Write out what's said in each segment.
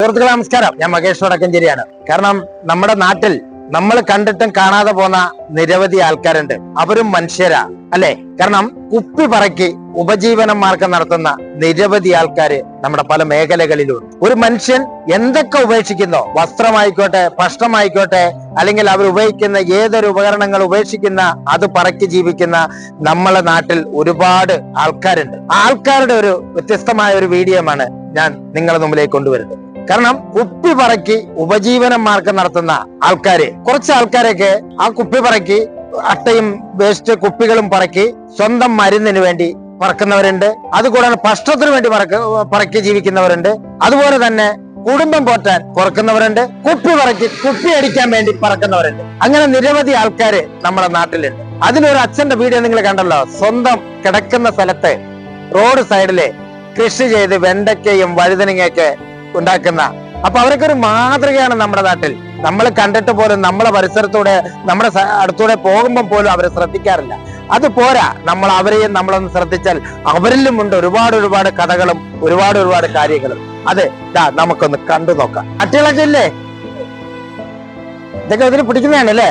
സുഹൃത്തുക്കളെ നമസ്കാരം, ഞാൻ മകേഷ് വടക്കഞ്ചേരിയാണ്. കാരണം നമ്മുടെ നാട്ടിൽ നമ്മൾ കണ്ടിട്ടും കാണാതെ പോന്ന നിരവധി ആൾക്കാരുണ്ട്. അവരും മനുഷ്യരാ അല്ലെ? കാരണം കുപ്പി പറക്കി ഉപജീവന മാർഗം നടത്തുന്ന നിരവധി ആൾക്കാര് നമ്മുടെ പല മേഖലകളിലും. ഒരു മനുഷ്യൻ എന്തൊക്കെ ഉപേക്ഷിക്കുന്നോ, വസ്ത്രമായിക്കോട്ടെ, ഭക്ഷണമായിക്കോട്ടെ, അല്ലെങ്കിൽ അവർ ഉപയോഗിക്കുന്ന ഏതൊരു ഉപകരണങ്ങൾ ഉപേക്ഷിക്കുന്ന അത് പറക്കി ജീവിക്കുന്ന നമ്മളെ നാട്ടിൽ ഒരുപാട് ആൾക്കാരുണ്ട്. ആൾക്കാരുടെ ഒരു വ്യത്യസ്തമായ ഒരു വീഡിയോമാണ് ഞാൻ നിങ്ങളുടെ മുമ്പിലേക്ക് കൊണ്ടുവരുന്നത്. കാരണം കുപ്പി പറക്കി ഉപജീവന മാർഗം നടത്തുന്ന ആൾക്കാര്, കുറച്ച് ആൾക്കാരൊക്കെ ആ കുപ്പി പറക്കി അട്ടയും വേസ്റ്റ് കുപ്പികളും പറക്കി സ്വന്തം മരുന്നിന് വേണ്ടി പറക്കുന്നവരുണ്ട്. അതുകൂടാതെ ഭക്ഷണത്തിന് വേണ്ടി പറക്കി ജീവിക്കുന്നവരുണ്ട്. അതുപോലെ തന്നെ കുടുംബം പോറ്റാൻ പറക്കുന്നവരുണ്ട്. കുപ്പി പറക്കി കുപ്പി അടിക്കാൻ വേണ്ടി പറക്കുന്നവരുണ്ട്. അങ്ങനെ നിരവധി ആൾക്കാര് നമ്മുടെ നാട്ടിലുണ്ട്. അതിലൊരു അച്ഛന്റെ വീഡിയോ നിങ്ങൾ കണ്ടല്ലോ. സ്വന്തം കിടക്കുന്ന സ്ഥലത്ത് റോഡ് സൈഡില് കൃഷി ചെയ്ത് വെണ്ടയ്ക്കയും വഴുതനങ്ങയൊക്കെ ഉണ്ടാക്കുന്ന, അപ്പൊ അവരൊക്കെ ഒരു മാതൃകയാണ് നമ്മുടെ നാട്ടിൽ. നമ്മൾ കണ്ടിട്ട് പോലും നമ്മളെ പരിസരത്തൂടെ, നമ്മുടെ അടുത്തൂടെ പോകുമ്പോൾ പോലും അവരെ ശ്രദ്ധിക്കാറില്ല. അത് പോരാ, നമ്മൾ അവരെയും നമ്മളൊന്ന് ശ്രദ്ധിച്ചാൽ അവരിലും ഉണ്ട് ഒരുപാട് കഥകളും ഒരുപാട് കാര്യങ്ങളും. അത് നമുക്കൊന്ന് കണ്ടു നോക്കാം. അട്ടികളൊക്കെ ഇല്ലേ? ഇതൊക്കെ ഇതിന് പിടിക്കുന്നതാണ് അല്ലേ?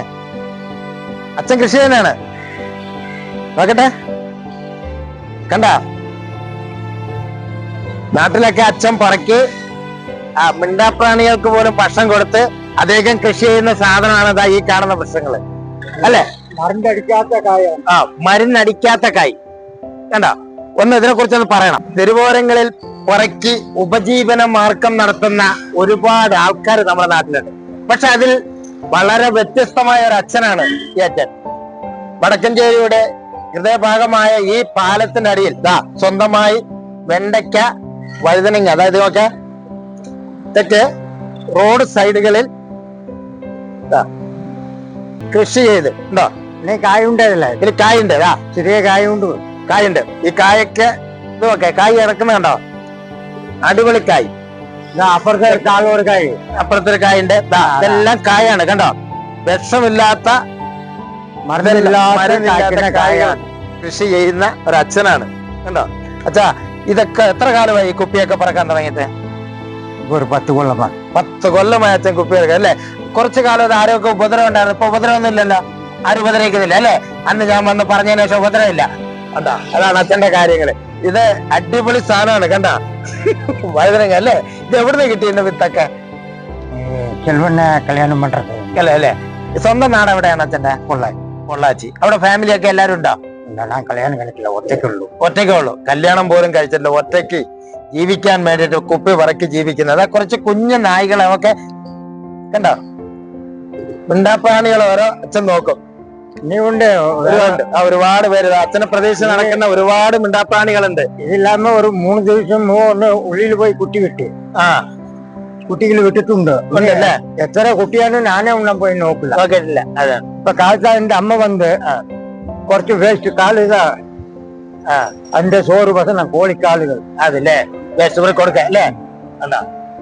അച്ഛൻ കൃഷി ചെയ്യുന്നതാണ്. നോക്കട്ടെ, കണ്ട നാട്ടിലൊക്കെ അച്ഛൻ പറക്കി മിണ്ടാപ്രാണികൾക്ക് പോലും ഭക്ഷണം കൊടുത്ത് അദ്ദേഹം കൃഷി ചെയ്യുന്ന സാധനമാണ് ഈ കാണുന്ന വൃക്ഷങ്ങള് അല്ലെ? മരുന്നടിക്കാത്ത കായ് കണ്ട. ഒന്ന് ഇതിനെ കുറിച്ചൊന്ന് പറയണം. തെരുവോരങ്ങളിൽ പറക്കി ഉപജീവന മാർഗം നടത്തുന്ന ഒരുപാട് ആൾക്കാർ നമ്മുടെ നാട്ടിലുണ്ട്. പക്ഷെ അതിൽ വളരെ വ്യത്യസ്തമായ ഒരു അച്ഛനാണ് ഈ അച്ഛൻ. വടക്കഞ്ചേരിയുടെ ഹൃദയഭാഗമായ ഈ പാലത്തിന്റെ അടിയിൽ സ്വന്തമായി വെണ്ടയ്ക്ക, വഴുതനങ്ങ, അതായത് നോക്ക ഇതൊക്കെ റോഡ് സൈഡുകളിൽ കൃഷി ചെയ്ത് ഉണ്ടോ? കായുണ്ടല്ലേ? ഇതിൽ കായുണ്ട്, ചെറിയ കായുണ്ട്. ഈ കായൊക്കെ ഇത് നോക്കെ, കായ് ഇറക്കുന്ന കണ്ടോ? അടിപൊളി കായ്. അപ്പുറത്തൊരു കായുണ്ട്. ഇതെല്ലാം കായാണ് കണ്ടോ? വിഷമില്ലാത്ത കായകളാണ് കൃഷി ചെയ്യുന്ന ഒരു അച്ഛനാണ് കണ്ടോ? അച്ഛാ, ഇതൊക്കെ എത്ര കാലമായി കുപ്പിയൊക്കെ പറക്കാൻ തുടങ്ങിയിട്ട്? ഒരു 10 കൊല്ലമായി. 10 കൊല്ലമായി അച്ഛൻ കുപ്പി പറക്കുക അല്ലെ? കുറച്ചു കാലം ആരൊക്കെ ഉപദ്രവം ഉണ്ടായിരുന്നു. ഇപ്പൊ ഉപദ്രവമൊന്നും ഇല്ലല്ലോ, ആരും ഉപദ്രവിക്കുന്നില്ല അല്ലെ? അന്ന് ഞാൻ വന്ന് പറഞ്ഞതിന് ശേഷം ഉപദ്രവമില്ല. കണ്ടാ, അതാണ് അച്ഛന്റെ കാര്യങ്ങള്. ഇത് അടിപൊളി സാധനമാണ് കണ്ട, വഴുതനങ്ങ അല്ലേ? ഇത് എവിടുന്ന് കിട്ടിയ വിത്തൊക്കെ? കല്യാണം പண்றது അല്ലേ? സ്വന്തം നാട് എവിടെയാണ് അച്ഛന്റെ? പൊള്ളാച്ചി. അവിടെ ഫാമിലിയൊക്കെ എല്ലാരും ഉണ്ടോ? ഞാൻ കല്യാണം കഴിക്കില്ല, ഒറ്റയ്ക്കേ ഉള്ളൂ. കല്യാണം പോലും കഴിച്ചിട്ടില്ല, ഒറ്റയ്ക്ക് ജീവിക്കാൻ വേണ്ടിട്ട് കുപ്പി പറക്കി ജീവിക്കുന്നത്. കുറച്ച് കുഞ്ഞു നായ്കളെ ഒക്കെ കണ്ടോ? മിണ്ടാപ്രാണികൾ ഓരോ അച്ഛൻ നോക്കും. ഒരുപാട് പേര് അച്ഛനെ പ്രദേശത്ത് നടക്കുന്ന ഒരുപാട് മിണ്ടാപ്രാണികളുണ്ട്. ഇതില്ലാമ ഒരു 3 ദിവസം ഉള്ളിൽ പോയി കുട്ടി വിട്ട് കുട്ടികൾ വിട്ടിട്ടുണ്ട്. എത്ര കുട്ടിയാലും ഞാനേ ഉണ്ണാൻ പോയി നോക്കില്ല. അതെ, ഇപ്പൊ കാലത്ത് എന്റെ അമ്മ വന്ന് കുറച്ച് വേസ്റ്റ് കാല് അതിന്റെ ചോറ് ഭക്ഷണം കോഴിക്കാലുകൾ അതല്ലേ വേസ്റ്റ് കൊടുക്ക അല്ലേ?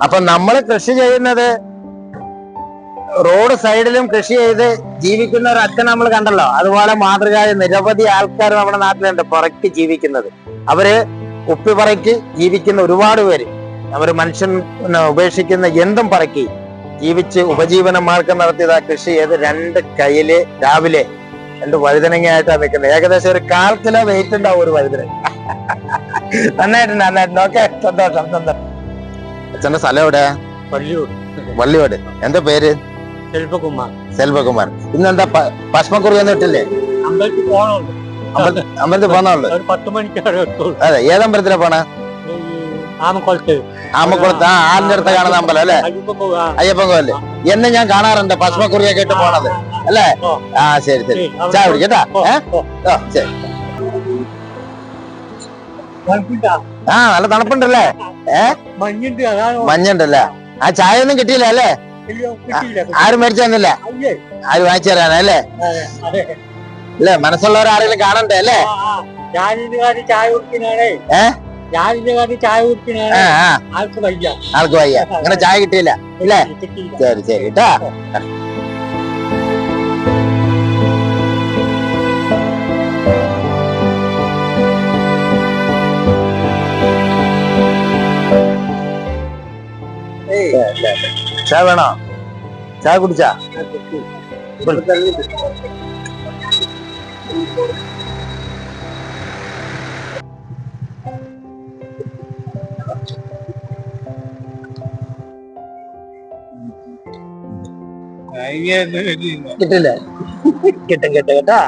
അപ്പൊ നമ്മള് കൃഷി ചെയ്യുന്നത് റോഡ് സൈഡിലും കൃഷി ചെയ്ത് ജീവിക്കുന്ന ഒരു അച്ഛൻ നമ്മൾ കണ്ടല്ലോ. അതുപോലെ മാതൃകയായ നിരവധി ആൾക്കാർ നമ്മുടെ നാട്ടിലുണ്ട് പറക്കി ജീവിക്കുന്നത്. അവര് കുപ്പി പറക്കി ജീവിക്കുന്ന ഒരുപാട് പേര്. അവര് മനുഷ്യൻ ഉപേക്ഷിക്കുന്ന എന്തും പറക്കി ജീവിച്ച് ഉപജീവന മാർഗം നടത്തിയതാ കൃഷി ചെയ്ത് 2 കയ്യില് രാവിലെ 2 വഴുതനങ്ങയായിട്ടാണ് നിൽക്കുന്നത്. ഏകദേശം ഒരു 1/4 കിലോ വെയിറ്റ് ഉണ്ടാവും ഒരു വഴുതനങ്ങ. നന്നായിട്ടുണ്ട്. ഓക്കെ, സന്തോഷം. അച്ഛന്റെ സ്ഥലം എവിടെയാ? വള്ളിയോട്. എന്താ പേര്? സെൽവകുമാർ. ഇന്നെന്താ ഭസ്മക്കുറിയൊന്നും ഇട്ടില്ലേ? അമ്പലത്തിൽ പോന്നുള്ളു. അതെ, ഏതമ്പലത്തിലാ പോണ? ആമക്കുളത്ത്. ആറിന്റെ അടുത്ത് കാണുന്ന അമ്പലം അല്ലെ? അയ്യപ്പൻ കോവില്. എന്നെ ഞാൻ കാണാറുണ്ട് ഭസ്മക്കുറിയൊക്കെ ഇട്ട് പോണത് അല്ലേ? ശരി. ചായ കുടിക്കട്ടാ. ശരി. നല്ല തണുപ്പുണ്ടല്ലേ? മഞ്ഞുണ്ടല്ലേ? ചായ ഒന്നും കിട്ടിയില്ല അല്ലേ? ആരും മേടിച്ചു തന്നില്ല? ആരും വാങ്ങിച്ചു തരാനല്ലേ? അല്ലേ, മനസ്സുള്ളവരാരെങ്കിലും കാണണ്ടേ അല്ലേ? ആൾക്ക് വയ്യ, അങ്ങനെ ചായ കിട്ടിയില്ല അല്ലേ? ശരി കേട്ടാ. ചായ വേണോ? ചായ കുടിച്ചാ? കിട്ടില്ല. കിട്ടും കേട്ടാ.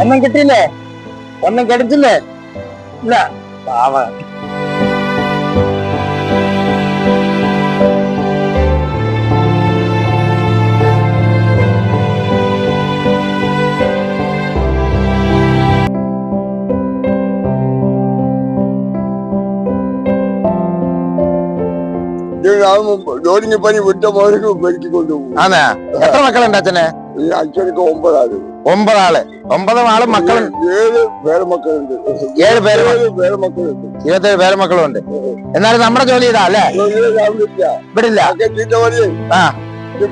ഒന്നും കിട്ടിയില്ലേ? ഒന്നും കിടച്ചില്ലേ? ഇല്ല. പാവ. ജോലിക്ക് പണി വിട്ട മോനക്ക് പെരുക്കി കൊണ്ടുപോകും. അതെ. എത്ര മക്കളുണ്ട് അച്ഛനെ? അച്ഛനക്ക് 9 ആള്. 9 ആള്. 9 ആളും മക്കളും 7 പേരമക്കളുണ്ട്. 7 പേര്. പേരമക്കളുണ്ട്. 27 പേരമക്കളും ഉണ്ട്. എന്നാലും നമ്മുടെ ജോലി ചെയ്താ അല്ലേ? വിടില്ല. ആ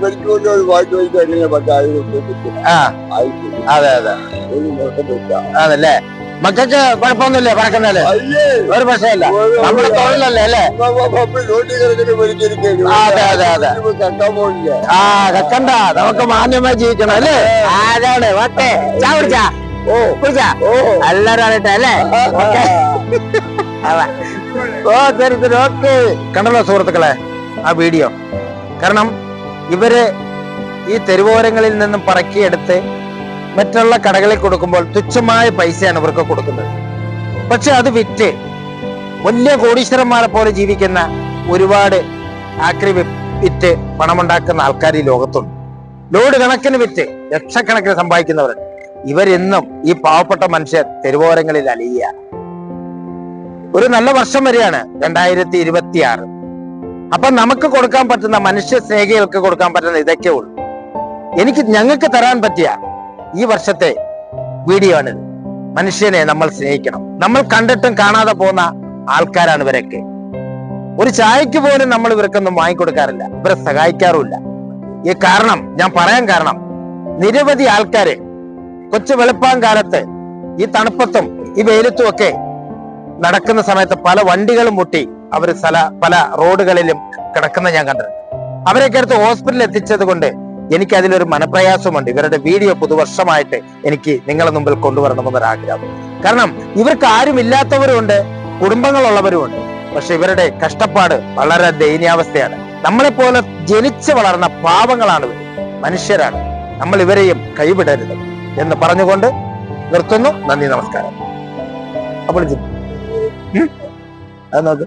പെരുക്കി കൊണ്ട് വായിച്ചു വയ്ക്കാൻ ആ അതെ അതെ അതല്ലേ. മക്കൾക്ക് കുഴപ്പമൊന്നുമില്ല പറക്കുന്നല്ലേ? ഒരു പ്രശ്നമില്ല. നമ്മുടെ തൊഴിലല്ലേ അല്ലേ? അതെ അതെ അതെ. ആ കക്കണ്ട, നമുക്ക് മാന്യമായി ജീവിക്കണം അല്ലേ? ആരാണ് വട്ടെ ചാ കുടിച്ചാ? ഓ കുടിച്ചാ? എല്ലാരും അറിയട്ടെ അല്ലേ? ഓ ശരി ശരി ഓക്കെ. കണ്ടല്ലോ സുഹൃത്തുക്കളെ ആ വീഡിയോ. കാരണം ഇവര് ഈ തെരുവോരങ്ങളിൽ നിന്നും പറക്കിയെടുത്ത് മറ്റുള്ള കടകളിൽ കൊടുക്കുമ്പോൾ തുച്ഛമായ പൈസയാണ് ഇവർക്ക് കൊടുക്കുന്നത്. പക്ഷെ അത് വിറ്റ് വലിയ കോടീശ്വരന്മാരെ പോലെ ജീവിക്കുന്ന ഒരുപാട് ആക്രി വിറ്റ് പണമുണ്ടാക്കുന്ന ആൾക്കാർ ഈ ലോകത്തുണ്ട്. ലോഡ് കണക്കിന് വിറ്റ് ലക്ഷക്കണക്കിന് സമ്പാദിക്കുന്നവരുണ്ട്. ഇവരെന്നും ഈ പാവപ്പെട്ട മനുഷ്യർ തെരുവോരങ്ങളിൽ അലിയുക. ഒരു നല്ല വർഷം വരെയാണ് 2026. അപ്പൊ നമുക്ക് കൊടുക്കാൻ പറ്റുന്ന, മനുഷ്യ സ്നേഹികൾക്ക് കൊടുക്കാൻ പറ്റുന്ന ഇതൊക്കെ ഉള്ളൂ. ഞങ്ങൾക്ക് തരാൻ പറ്റിയ ഈ വർഷത്തെ വീഡിയോ ആണിത്. മനുഷ്യനെ നമ്മൾ സ്നേഹിക്കണം. നമ്മൾ കണ്ടിട്ടും കാണാതെ പോകുന്ന ആൾക്കാരാണ് ഇവരൊക്കെ. ഒരു ചായക്ക് പോലും നമ്മൾ ഇവർക്കൊന്നും വാങ്ങിക്കൊടുക്കാറില്ല, ഇവരെ സഹായിക്കാറുമില്ല. ഈ കാരണം ഞാൻ പറയാൻ കാരണം, നിരവധി ആൾക്കാര് കൊച്ചു വെളുപ്പാൻ കാലത്ത് ഈ തണുപ്പത്തും ഈ വെയിലത്തും ഒക്കെ നടക്കുന്ന സമയത്ത് പല വണ്ടികളും മുട്ടി അവർ പല റോഡുകളിലും കിടക്കുന്ന ഞാൻ കണ്ടിട്ടുണ്ട്. അവരൊക്കെ അടുത്ത് ഹോസ്പിറ്റലിൽ എത്തിച്ചത് കൊണ്ട് എനിക്ക് അതിലൊരു മനപ്രയാസമുണ്ട്. ഇവരുടെ വീഡിയോ പുതുവർഷമായിട്ട് എനിക്ക് നിങ്ങളെ മുമ്പിൽ കൊണ്ടുവരണമെന്നൊരാഗ്രഹം. കാരണം ഇവർക്ക് ആരുമില്ലാത്തവരുമുണ്ട്, കുടുംബങ്ങളുള്ളവരുമുണ്ട്. പക്ഷെ ഇവരുടെ കഷ്ടപ്പാട് വളരെ ദയനീയാവസ്ഥയാണ്. നമ്മളെപ്പോലെ ജനിച്ചു വളർന്ന പാവങ്ങളാണ് ഇവർ, മനുഷ്യരാണ്. നമ്മൾ ഇവരെയും കൈവിടരുത് എന്ന് പറഞ്ഞുകൊണ്ട് നിർത്തുന്നു. നന്ദി, നമസ്കാരം. അപ്പോൾ അത് നോക്ക്.